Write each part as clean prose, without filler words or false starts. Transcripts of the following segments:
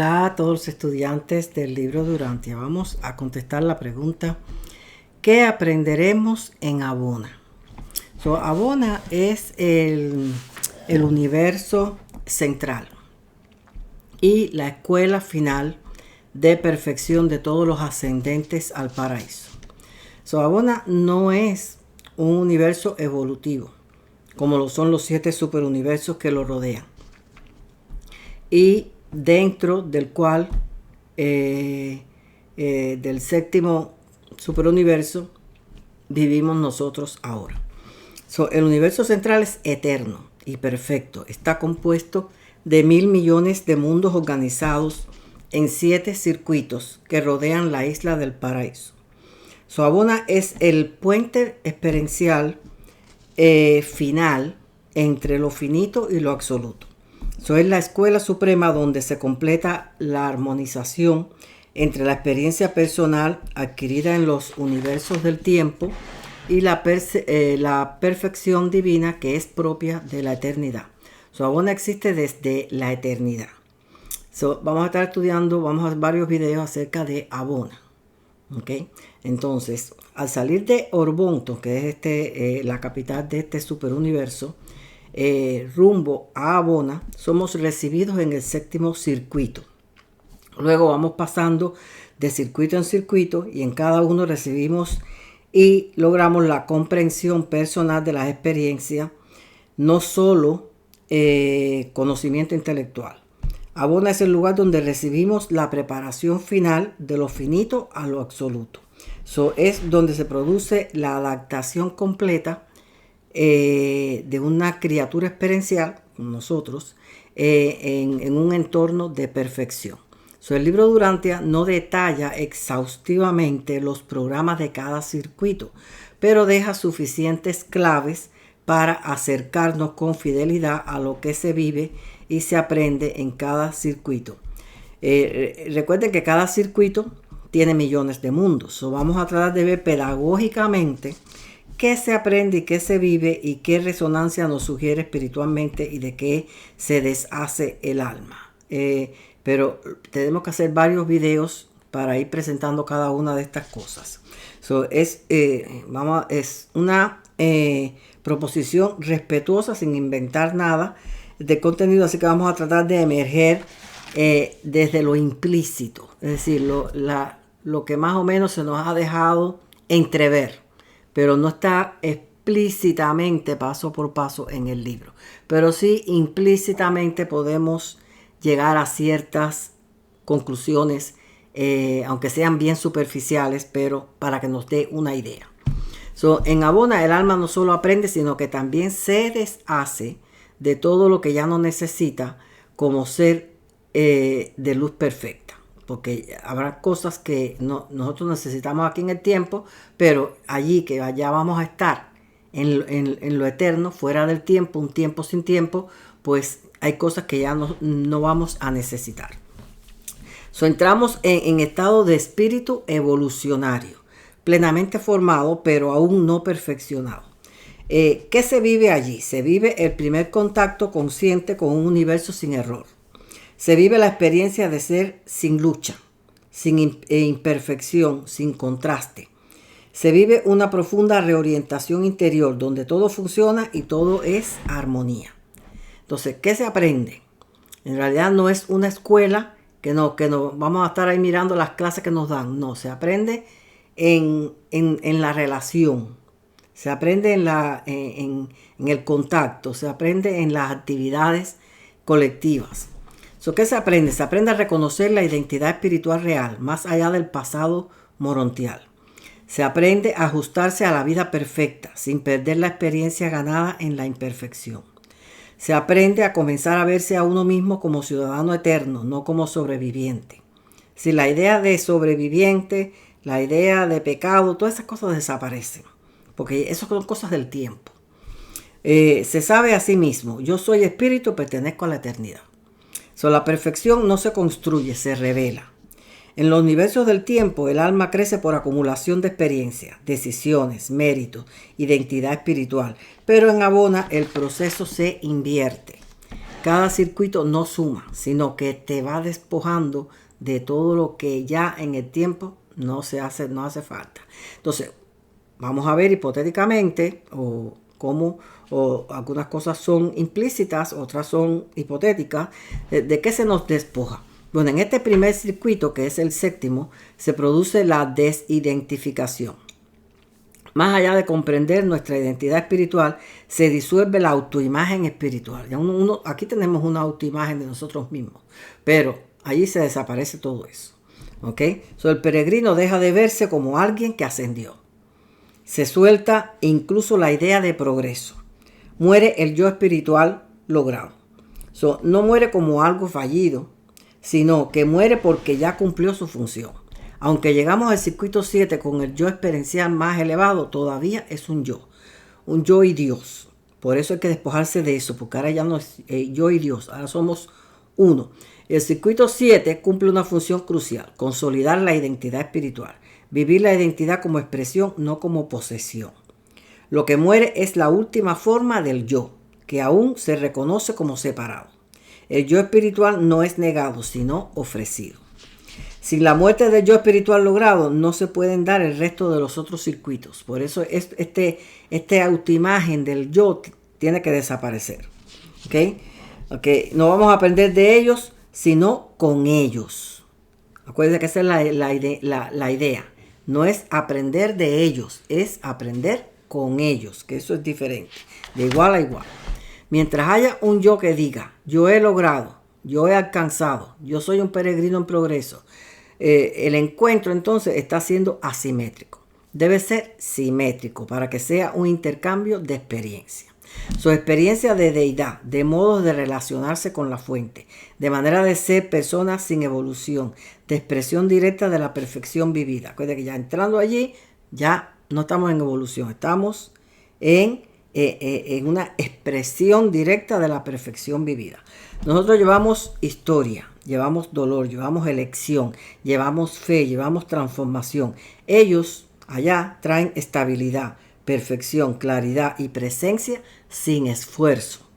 Hola a todos los estudiantes del libro de Urantia. Vamos a contestar la pregunta: ¿qué aprenderemos en Abona? Abona es el universo central y la escuela final de perfección de todos los ascendentes al paraíso. Abona no es un universo evolutivo, como lo son los 7 superuniversos que lo rodean, y dentro del cual del séptimo superuniverso vivimos nosotros ahora. El universo central es eterno y perfecto. Está compuesto de 1.000 millones de mundos organizados en 7 circuitos que rodean la isla del paraíso. Abona es el puente experiencial final entre lo finito y lo absoluto. Es la escuela suprema donde se completa la armonización entre la experiencia personal adquirida en los universos del tiempo y la perfección divina que es propia de la eternidad. Abona existe desde la eternidad. Vamos a estar estudiando, vamos a hacer varios videos acerca de Abona. ¿Okay? Entonces, al salir de Orbonto, que es la capital de este superuniverso, rumbo a Abona, somos recibidos en el 7º circuito. Luego vamos pasando de circuito en circuito y en cada uno recibimos y logramos la comprensión personal de las experiencias, no solo conocimiento intelectual. Abona es el lugar donde recibimos la preparación final de lo finito a lo absoluto. Es donde se produce la adaptación completa de una criatura experiencial, como nosotros, en un entorno de perfección. El libro de Urantia no detalla exhaustivamente los programas de cada circuito, pero deja suficientes claves para acercarnos con fidelidad a lo que se vive y se aprende en cada circuito. Recuerden que cada circuito tiene millones de mundos. Vamos a tratar de ver pedagógicamente qué se aprende y qué se vive y qué resonancia nos sugiere espiritualmente y de qué se deshace el alma. Pero tenemos que hacer varios videos para ir presentando cada una de estas cosas. Es una proposición respetuosa, sin inventar nada de contenido, así que vamos a tratar de emerger desde lo implícito, es decir, lo que más o menos se nos ha dejado entrever, pero no está explícitamente paso por paso en el libro, pero sí implícitamente podemos llegar a ciertas conclusiones, aunque sean bien superficiales, pero para que nos dé una idea. En Abona el alma no solo aprende, sino que también se deshace de todo lo que ya no necesita como ser de luz perfecta, porque habrá cosas que nosotros necesitamos aquí en el tiempo, pero allí que allá vamos a estar en lo eterno, fuera del tiempo, un tiempo sin tiempo, pues hay cosas que ya no vamos a necesitar. Entramos en estado de espíritu evolucionario, plenamente formado, pero aún no perfeccionado. ¿Qué se vive allí? Se vive el primer contacto consciente con un universo sin error. Se vive la experiencia de ser sin lucha, sin imperfección, sin contraste. Se vive una profunda reorientación interior donde todo funciona y todo es armonía. Entonces, ¿qué se aprende? En realidad no es una escuela que no vamos a estar ahí mirando las clases que nos dan. No, se aprende en la relación. Se aprende en el contacto, se aprende en las actividades colectivas. ¿Qué se aprende? Se aprende a reconocer la identidad espiritual real, más allá del pasado morontial. Se aprende a ajustarse a la vida perfecta, sin perder la experiencia ganada en la imperfección. Se aprende a comenzar a verse a uno mismo como ciudadano eterno, no como sobreviviente. Si la idea de sobreviviente, la idea de pecado, todas esas cosas desaparecen, porque eso son cosas del tiempo. Se sabe a sí mismo: yo soy espíritu, pertenezco a la eternidad. La perfección no se construye, se revela. En los universos del tiempo, el alma crece por acumulación de experiencias, decisiones, méritos, identidad espiritual. Pero en Abona el proceso se invierte. cada circuito no suma, sino que te va despojando de todo lo que ya en el tiempo no hace falta. Entonces, vamos a ver hipotéticamente cómo algunas cosas son implícitas, otras son hipotéticas. ¿De qué se nos despoja? Bueno, en este primer circuito, que es el séptimo, se produce la desidentificación. Más allá de comprender nuestra identidad espiritual, se disuelve la autoimagen espiritual. Ya aquí tenemos una autoimagen de nosotros mismos, pero allí se desaparece todo eso. ¿Ok? El peregrino deja de verse como alguien que ascendió. Se suelta incluso la idea de progreso. Muere el yo espiritual logrado. No muere como algo fallido, sino que muere porque ya cumplió su función. Aunque llegamos al circuito 7 con el yo experiencial más elevado, todavía es un yo y Dios. Por eso hay que despojarse de eso, porque ahora ya no es yo y Dios, ahora somos uno. El circuito 7 cumple una función crucial: consolidar la identidad espiritual, vivir la identidad como expresión, no como posesión. Lo que muere es la última forma del yo, que aún se reconoce como separado. El yo espiritual no es negado, sino ofrecido. Sin la muerte del yo espiritual logrado, no se pueden dar el resto de los otros circuitos. Por eso esta autoimagen del yo tiene que desaparecer. ¿Ok? No vamos a aprender de ellos, sino con ellos. Acuérdense que esa es la idea. No es aprender de ellos, es aprender con ellos, que eso es diferente, de igual a igual. Mientras haya un yo que diga, yo he logrado, yo he alcanzado, yo soy un peregrino en progreso, el encuentro entonces está siendo asimétrico. Debe ser simétrico para que sea un intercambio de experiencia. Su experiencia de deidad, de modos de relacionarse con la fuente, de manera de ser personas sin evolución, de expresión directa de la perfección vivida. Acuérdense que ya entrando allí, ya no estamos en evolución, estamos en una expresión directa de la perfección vivida. Nosotros llevamos historia, llevamos dolor, llevamos elección, llevamos fe, llevamos transformación. Ellos allá traen estabilidad, perfección, claridad y presencia sin esfuerzo.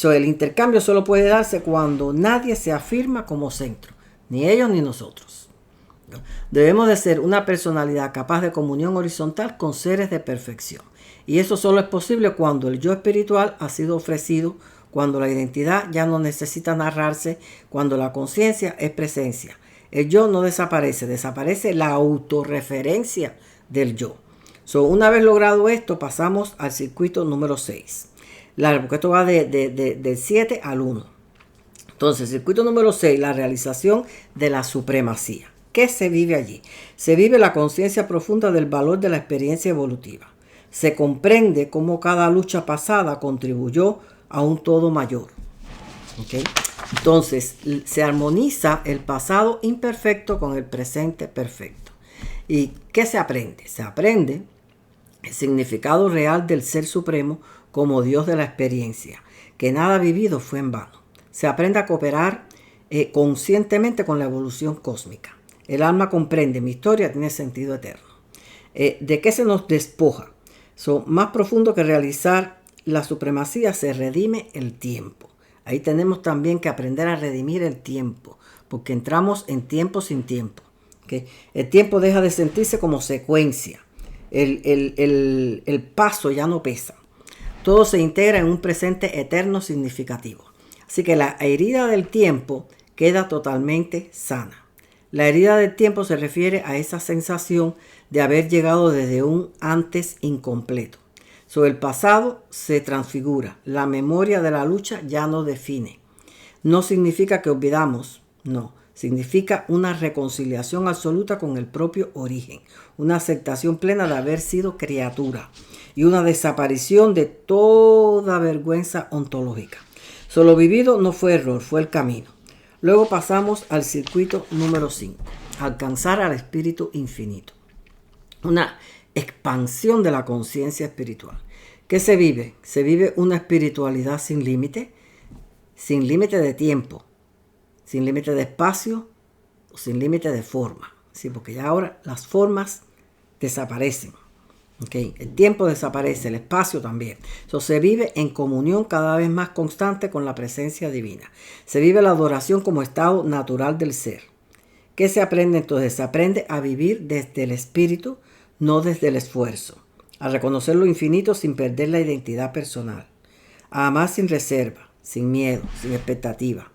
El intercambio solo puede darse cuando nadie se afirma como centro, ni ellos ni nosotros. Debemos de ser una personalidad capaz de comunión horizontal con seres de perfección. Y eso solo es posible cuando el yo espiritual ha sido ofrecido, cuando la identidad ya no necesita narrarse, cuando la conciencia es presencia. El yo no desaparece, desaparece la autorreferencia del yo. Una vez logrado esto, pasamos al circuito número 6. Porque esto va del 7 al 1. Entonces, circuito número 6, la realización de la supremacía. ¿Qué se vive allí? Se vive la conciencia profunda del valor de la experiencia evolutiva. Se comprende cómo cada lucha pasada contribuyó a un todo mayor. ¿Okay? Entonces, se armoniza el pasado imperfecto con el presente perfecto. ¿Y qué se aprende? Se aprende el significado real del Ser Supremo como Dios de la experiencia, que nada vivido fue en vano. Se aprende a cooperar conscientemente con la evolución cósmica. El alma comprende, mi historia tiene sentido eterno. ¿De qué se nos despoja? Más profundo que realizar la supremacía, se redime el tiempo. Ahí tenemos también que aprender a redimir el tiempo, porque entramos en tiempo sin tiempo. ¿Okay? El tiempo deja de sentirse como secuencia. El paso ya no pesa. Todo se integra en un presente eterno significativo. Así que la herida del tiempo queda totalmente sana. La herida del tiempo se refiere a esa sensación de haber llegado desde un antes incompleto. El pasado se transfigura. La memoria de la lucha ya no define. No significa que olvidamos, no. Significa una reconciliación absoluta con el propio origen, una aceptación plena de haber sido criatura y una desaparición de toda vergüenza ontológica. Lo vivido no fue error, fue el camino. Luego pasamos al circuito número 5, alcanzar al espíritu infinito. Una expansión de la conciencia espiritual. ¿Qué se vive? Se vive una espiritualidad sin límite de tiempo, sin límite de espacio o sin límite de forma. Sí, porque ya ahora las formas desaparecen. Okay. El tiempo desaparece, el espacio también. Se vive en comunión cada vez más constante con la presencia divina. Se vive la adoración como estado natural del ser. ¿Qué se aprende entonces? Se aprende a vivir desde el espíritu, no desde el esfuerzo. A reconocer lo infinito sin perder la identidad personal. A amar sin reserva, sin miedo, sin expectativa.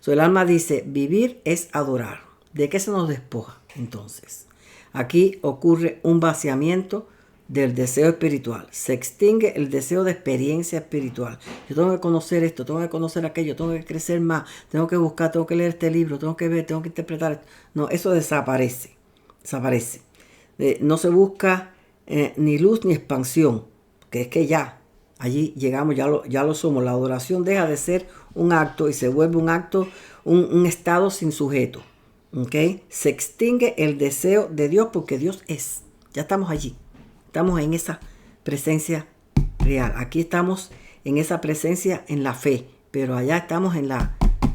El alma dice, vivir es adorar. ¿De qué se nos despoja entonces? Aquí ocurre un vaciamiento del deseo espiritual. Se extingue el deseo de experiencia espiritual. Yo tengo que conocer esto, tengo que conocer aquello, tengo que crecer más, tengo que buscar, tengo que leer este libro, tengo que ver, tengo que interpretar esto. No, eso desaparece. Desaparece. No se busca ni luz ni expansión, que es que ya, allí llegamos, ya lo somos. La adoración deja de ser un acto y se vuelve un acto, un estado sin sujeto. ¿Okay? Se extingue el deseo de Dios porque Dios es. Ya estamos allí. Estamos en esa presencia real. Aquí estamos en esa presencia en la fe, pero allá estamos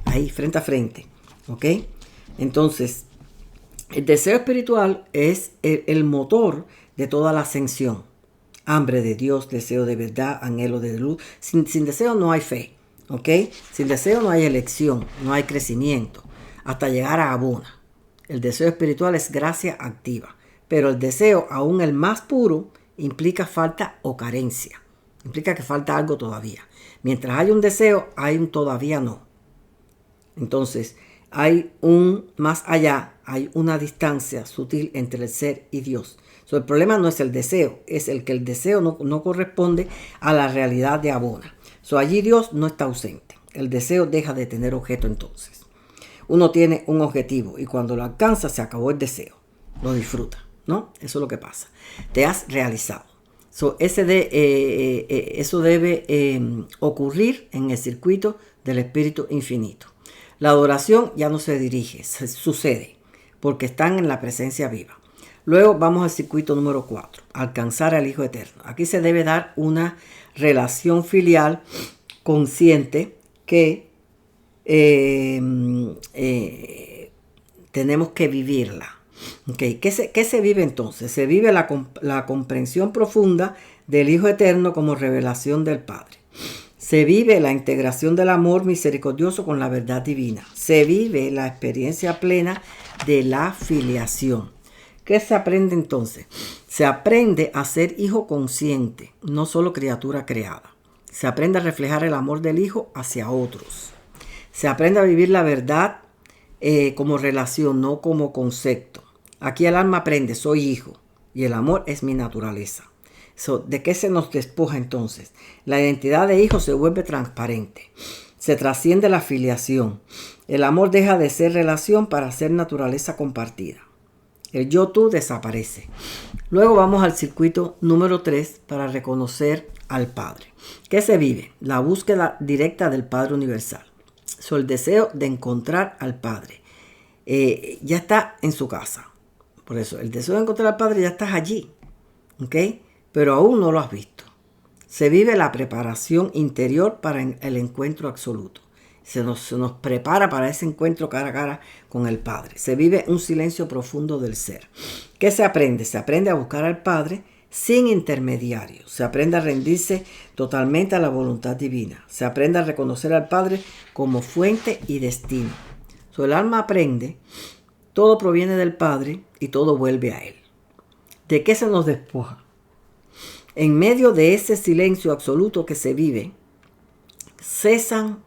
ahí frente a frente. ¿Ok? Entonces, el deseo espiritual es el motor de toda la ascensión. Hambre de Dios, deseo de verdad, anhelo de luz. Sin deseo no hay fe. ¿Ok? Sin deseo no hay elección, no hay crecimiento, hasta llegar a Abona. El deseo espiritual es gracia activa. Pero el deseo, aún el más puro, implica falta o carencia. Implica que falta algo todavía. Mientras hay un deseo, hay un todavía no. Entonces, hay un más allá, hay una distancia sutil entre el ser y Dios. El problema no es el deseo, es el que el deseo no corresponde a la realidad de Abona. Allí Dios no está ausente. El deseo deja de tener objeto entonces. Uno tiene un objetivo y cuando lo alcanza se acabó el deseo. Lo disfruta. ¿No? Eso es lo que pasa. Te has realizado. Eso debe ocurrir en el circuito del Espíritu Infinito. La adoración ya no se dirige, sucede, porque están en la presencia viva. Luego vamos al circuito número 4, alcanzar al Hijo Eterno. Aquí se debe dar una relación filial consciente que tenemos que vivirla. Okay. ¿Qué se vive entonces? Se vive la comprensión profunda del Hijo Eterno como revelación del Padre. Se vive la integración del amor misericordioso con la verdad divina. Se vive la experiencia plena de la filiación. ¿Qué se aprende entonces? Se aprende a ser hijo consciente, no solo criatura creada. Se aprende a reflejar el amor del Hijo hacia otros. Se aprende a vivir la verdad como relación, no como concepto. Aquí el alma aprende, soy hijo, y el amor es mi naturaleza. ¿De qué se nos despoja entonces? La identidad de hijo se vuelve transparente. Se trasciende la filiación. El amor deja de ser relación para ser naturaleza compartida. El yo-tú desaparece. Luego vamos al circuito número 3 para reconocer al Padre. ¿Qué se vive? La búsqueda directa del Padre Universal. El deseo de encontrar al Padre. Ya está en su casa. Por eso, el deseo de encontrar al Padre ya estás allí. ¿Ok? Pero aún no lo has visto. Se vive la preparación interior para el encuentro absoluto. Se nos prepara para ese encuentro cara a cara con el Padre. Se vive un silencio profundo del ser. ¿Qué se aprende? Se aprende a buscar al Padre sin intermediarios. Se aprende a rendirse totalmente a la voluntad divina. Se aprende a reconocer al Padre como fuente y destino. El alma aprende, todo proviene del Padre y todo vuelve a Él. ¿De qué se nos despoja? En medio de ese silencio absoluto que se vive, cesan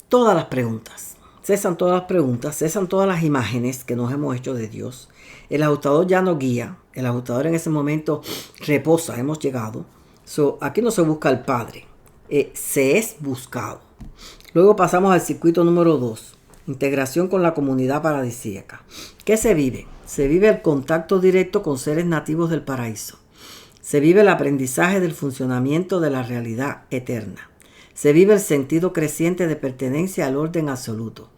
todas las preguntas. Cesan todas las imágenes que nos hemos hecho de Dios. El ajustador ya no guía. El ajustador en ese momento reposa. Hemos llegado. Aquí no se busca al Padre. Se es buscado. Luego pasamos al circuito número 2. Integración con la comunidad paradisíaca. ¿Qué se vive? Se vive el contacto directo con seres nativos del paraíso. Se vive el aprendizaje del funcionamiento de la realidad eterna. Se vive el sentido creciente de pertenencia al orden absoluto.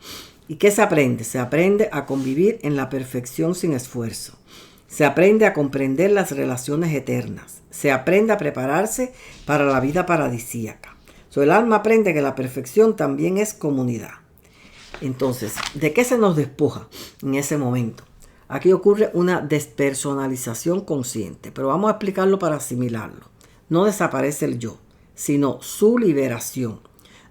¿Y qué se aprende? Se aprende a convivir en la perfección sin esfuerzo. Se aprende a comprender las relaciones eternas. Se aprende a prepararse para la vida paradisíaca. El alma aprende que la perfección también es comunidad. Entonces, ¿de qué se nos despoja en ese momento? Aquí ocurre una despersonalización consciente, pero vamos a explicarlo para asimilarlo. No desaparece el yo, sino su liberación.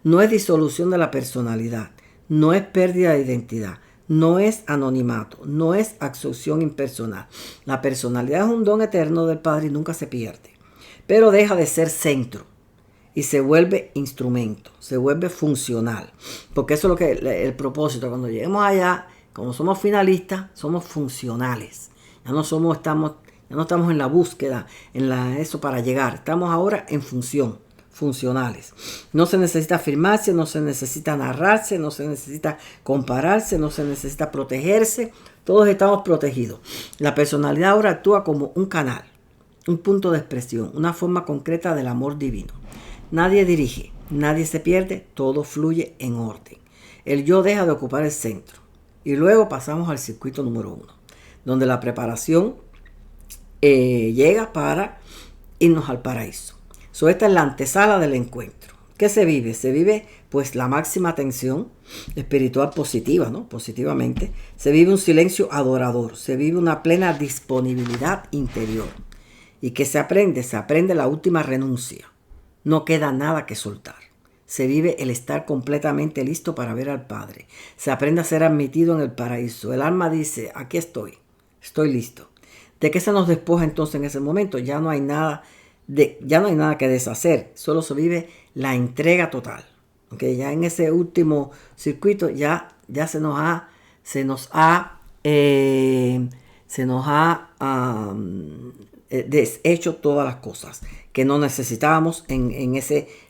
No es disolución de la personalidad, no es pérdida de identidad, no es anonimato, no es absorción impersonal. La personalidad es un don eterno del Padre y nunca se pierde, pero deja de ser centro y se vuelve instrumento, se vuelve funcional, porque eso es lo que el propósito. Cuando lleguemos allá, como somos finalistas, somos funcionales. Ya no estamos en la búsqueda, eso para llegar. Estamos ahora en función, funcionales. No se necesita afirmarse, no se necesita narrarse, no se necesita compararse, no se necesita protegerse. Todos estamos protegidos. La personalidad ahora actúa como un canal, un punto de expresión, una forma concreta del amor divino. Nadie dirige, nadie se pierde, todo fluye en orden. El yo deja de ocupar el centro. Y luego pasamos al circuito número 1, donde la preparación llega para irnos al paraíso. Esta es la antesala del encuentro. ¿Qué se vive? Se vive pues la máxima tensión espiritual positiva, ¿no? Positivamente. Se vive un silencio adorador, se vive una plena disponibilidad interior. ¿Y qué se aprende? Se aprende la última renuncia. No queda nada que soltar. Se vive el estar completamente listo para ver al Padre. Se aprende a ser admitido en el paraíso. El alma dice, aquí estoy listo. ¿De qué se nos despoja entonces en ese momento? Ya no hay nada que deshacer. Solo se vive la entrega total. ¿Okay? Ya en ese último circuito ya se nos ha deshecho todas las cosas que no necesitábamos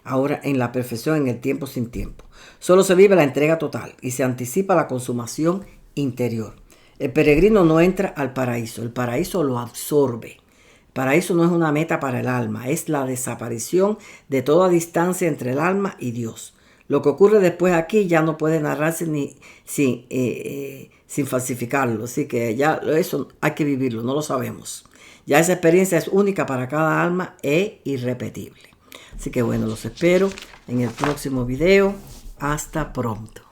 ahora en la perfección, en el tiempo sin tiempo. Solo se vive la entrega total y se anticipa la consumación interior. El peregrino no entra al paraíso, el paraíso lo absorbe. El paraíso no es una meta para el alma, es la desaparición de toda distancia entre el alma y Dios. Lo que ocurre después aquí ya no puede narrarse sin falsificarlo, así que ya eso hay que vivirlo, no lo sabemos. Ya esa experiencia es única para cada alma e irrepetible. Así que bueno, los espero en el próximo video. Hasta pronto.